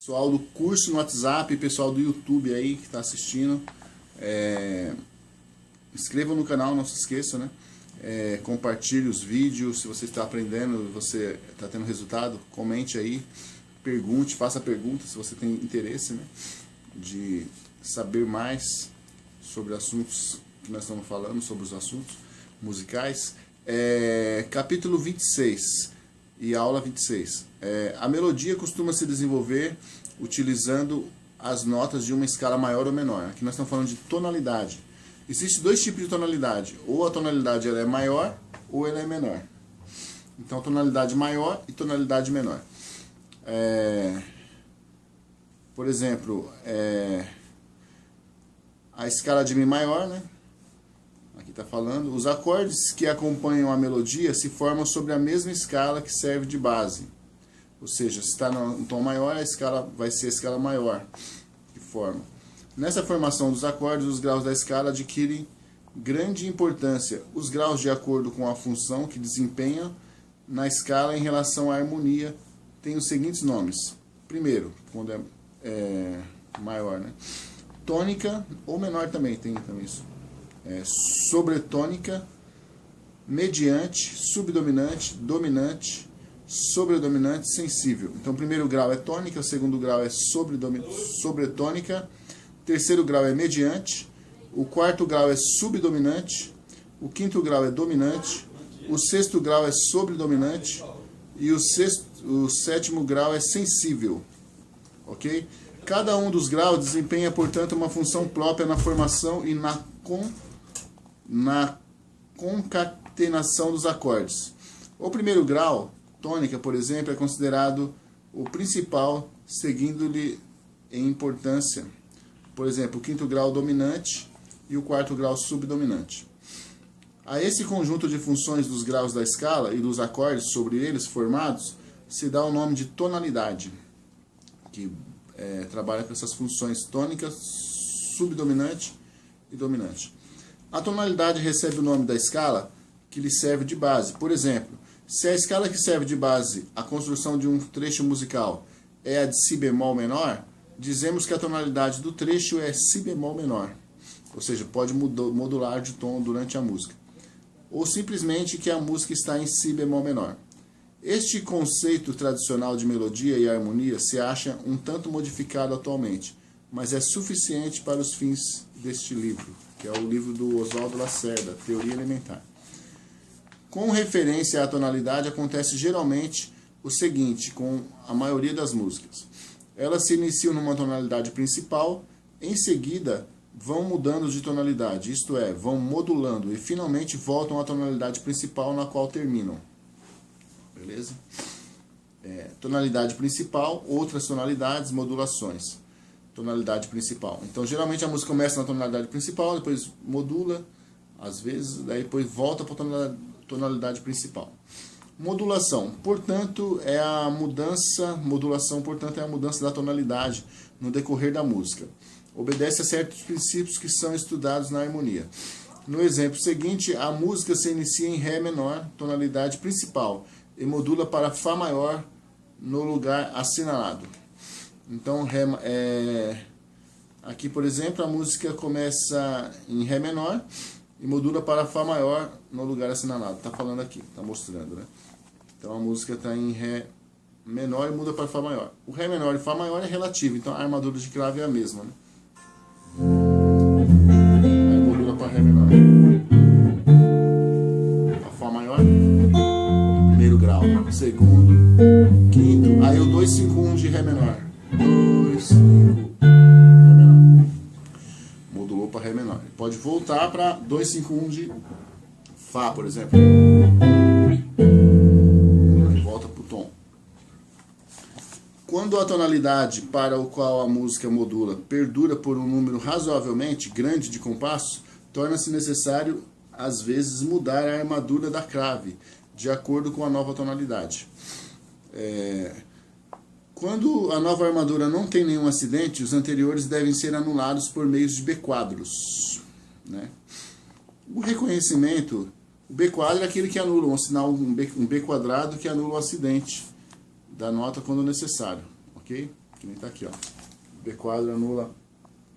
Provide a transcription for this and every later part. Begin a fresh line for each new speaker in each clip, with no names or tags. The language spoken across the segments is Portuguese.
Pessoal do curso no WhatsApp, pessoal do YouTube aí que está assistindo, inscreva no canal, não se esqueça, né? Compartilhe os vídeos, se você está aprendendo, você está tendo resultado, comente aí, pergunte, faça perguntas se você tem interesse, né? De saber mais sobre assuntos que nós estamos falando, sobre os assuntos musicais. Capítulo 26 e aula 26. A melodia costuma se desenvolver utilizando as notas de uma escala maior ou menor. Aqui nós estamos falando de tonalidade. Existem dois tipos de tonalidade. Ou a tonalidade ela é maior ou ela é menor. Então, tonalidade maior e tonalidade menor. Por exemplo, a escala de Mi maior, né? Aqui está falando, os acordes que acompanham a melodia se formam sobre a mesma escala que serve de base. Ou seja, se está no tom maior, a escala vai ser a escala maior que forma. Nessa formação dos acordes, os graus da escala adquirem grande importância. Os graus de acordo com a função que desempenham na escala em relação à harmonia têm os seguintes nomes. Primeiro, quando é maior, né? Tônica ou menor também, tem isso. Sobretônica, mediante, subdominante, dominante, sobredominante, sensível. Então, o primeiro grau é tônica, o segundo grau é sobretônica, o terceiro grau é mediante, o quarto grau é subdominante, o quinto grau é dominante, o sexto grau é sobredominante e o sétimo grau é sensível. Ok? Cada um dos graus desempenha, portanto, uma função própria na formação e na concatenação dos acordes. O primeiro grau, tônica, por exemplo, é considerado o principal, seguindo-lhe em importância. Por exemplo, o quinto grau dominante e o quarto grau subdominante. A esse conjunto de funções dos graus da escala e dos acordes sobre eles formados, se dá o nome de tonalidade, que trabalha com essas funções tônica, subdominante e dominante. A tonalidade recebe o nome da escala que lhe serve de base. Por exemplo, se a escala que serve de base a construção de um trecho musical é a de Si bemol menor, dizemos que a tonalidade do trecho é Si bemol menor. Ou seja, pode modular de tom durante a música. Ou simplesmente que a música está em Si bemol menor. Este conceito tradicional de melodia e harmonia se acha um tanto modificado atualmente, mas é suficiente para os fins deste livro, que é o livro do Oswaldo Lacerda, Teoria Elementar. Com referência à tonalidade, acontece geralmente o seguinte com a maioria das músicas. Elas se iniciam numa tonalidade principal, em seguida vão mudando de tonalidade, isto é, vão modulando e finalmente voltam à tonalidade principal na qual terminam. Beleza? Tonalidade principal, outras tonalidades, modulações. Tonalidade principal. Então, geralmente a música começa na tonalidade principal, depois modula, às vezes, daí depois volta para a tonalidade principal. Modulação, portanto, modulação, portanto, é a mudança da tonalidade no decorrer da música. Obedece a certos princípios que são estudados na harmonia. No exemplo seguinte, a música se inicia em Ré menor, tonalidade principal, e modula para Fá maior no lugar assinalado. Então, aqui, por exemplo, a música começa em Ré menor e modula para Fá maior no lugar assinalado. Está falando aqui, está mostrando, né? Então, a música está em Ré menor e muda para Fá maior. O Ré menor e Fá maior é relativo, então a armadura de clave é a mesma, né? Aí modula para Ré menor. A Fá maior. Primeiro grau, segundo, quinto, aí o 2, 5, 1 de Ré menor. 2, 5, Ré menor. Modulou para Ré menor. Pode voltar para 2, 5, 1 de Fá, por exemplo. Aí volta para o tom. Quando a tonalidade para o qual a música modula perdura por um número razoavelmente grande de compassos, torna-se necessário, às vezes, mudar a armadura da clave, de acordo com a nova tonalidade. Quando a nova armadura não tem nenhum acidente, os anteriores devem ser anulados por meio de B-quadros, né? O reconhecimento, o B-quadro é aquele que anula um sinal, um B quadrado que anula o acidente da nota quando necessário, ok? Que nem tá aqui, ó. B quadro anula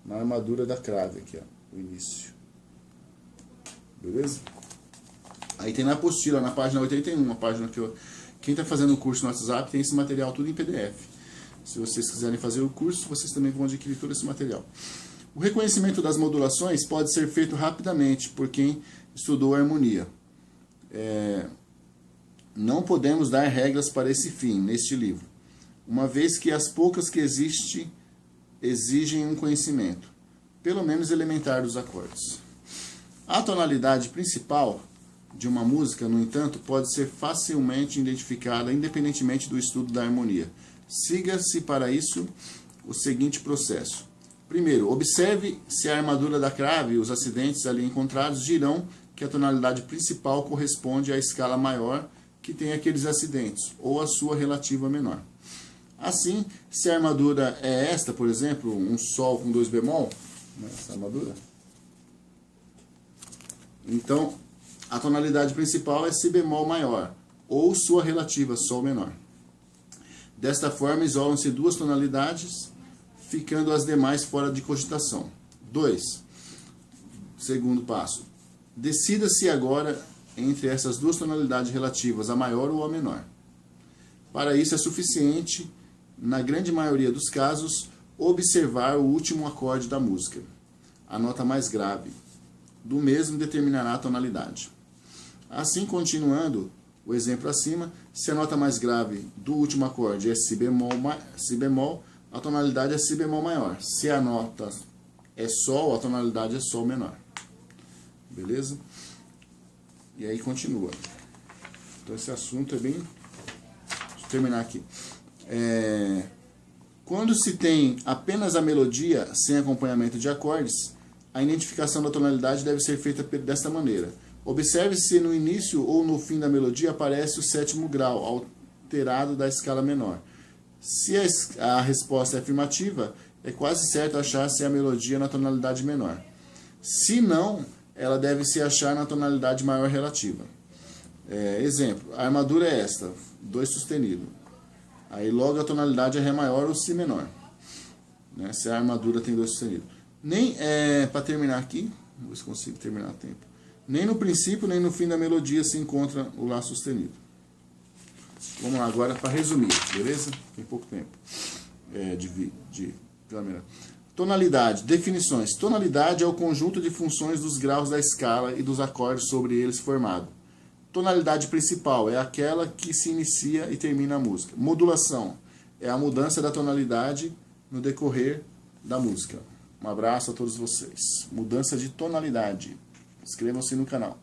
na armadura da crave aqui, ó, o início. Beleza? Aí tem na apostila, na página 81, a página que quem está fazendo o curso no WhatsApp tem esse material tudo em PDF. Se vocês quiserem fazer o curso, vocês também vão adquirir todo esse material. O reconhecimento das modulações pode ser feito rapidamente por quem estudou harmonia. Não podemos dar regras para esse fim neste livro, uma vez que as poucas que existem exigem um conhecimento, pelo menos elementar, dos acordes. A tonalidade principal de uma música, no entanto, pode ser facilmente identificada independentemente do estudo da harmonia. Siga-se para isso o seguinte processo. Primeiro, observe se a armadura da crave e os acidentes ali encontrados dirão que a tonalidade principal corresponde à escala maior que tem aqueles acidentes, ou a sua relativa menor. Assim, se a armadura é esta, por exemplo, um Sol com 2 bemol, essa armadura, então a tonalidade principal é Si bemol maior, ou sua relativa, Sol menor. Desta forma, isolam-se 2 tonalidades, ficando as demais fora de cogitação. 2. Segundo passo. Decida-se agora entre essas 2 tonalidades relativas, a maior ou a menor. Para isso é suficiente, na grande maioria dos casos, observar o último acorde da música, a nota mais grave. Do mesmo determinará a tonalidade. Assim, continuando o exemplo acima, se a nota mais grave do último acorde é Si bemol, a tonalidade é Si bemol maior. Se a nota é Sol, a tonalidade é Sol menor. Beleza? E aí continua. Então esse assunto é bem... Deixa eu terminar aqui. Quando se tem apenas a melodia sem acompanhamento de acordes, a identificação da tonalidade deve ser feita desta maneira. Observe se no início ou no fim da melodia aparece o 7º grau alterado da escala menor. Se a resposta é afirmativa, é quase certo achar-se a melodia na tonalidade menor. Se não, ela deve se achar na tonalidade maior relativa. Exemplo, a armadura é esta, 2 sustenido. Aí logo a tonalidade é Ré maior ou Si menor. Né? Se a armadura tem 2 sustenidos. Nem, para terminar aqui, vamos ver se consigo terminar a tempo. Nem no princípio, nem no fim da melodia se encontra o Lá sustenido. Vamos lá agora para resumir, beleza? Tem pouco tempo de câmera. Tonalidade, definições. Tonalidade é o conjunto de funções dos graus da escala e dos acordes sobre eles formado. Tonalidade principal é aquela que se inicia e termina a música. Modulação é a mudança da tonalidade no decorrer da música. Um abraço a todos vocês. Mudança de tonalidade. Inscrevam-se no canal.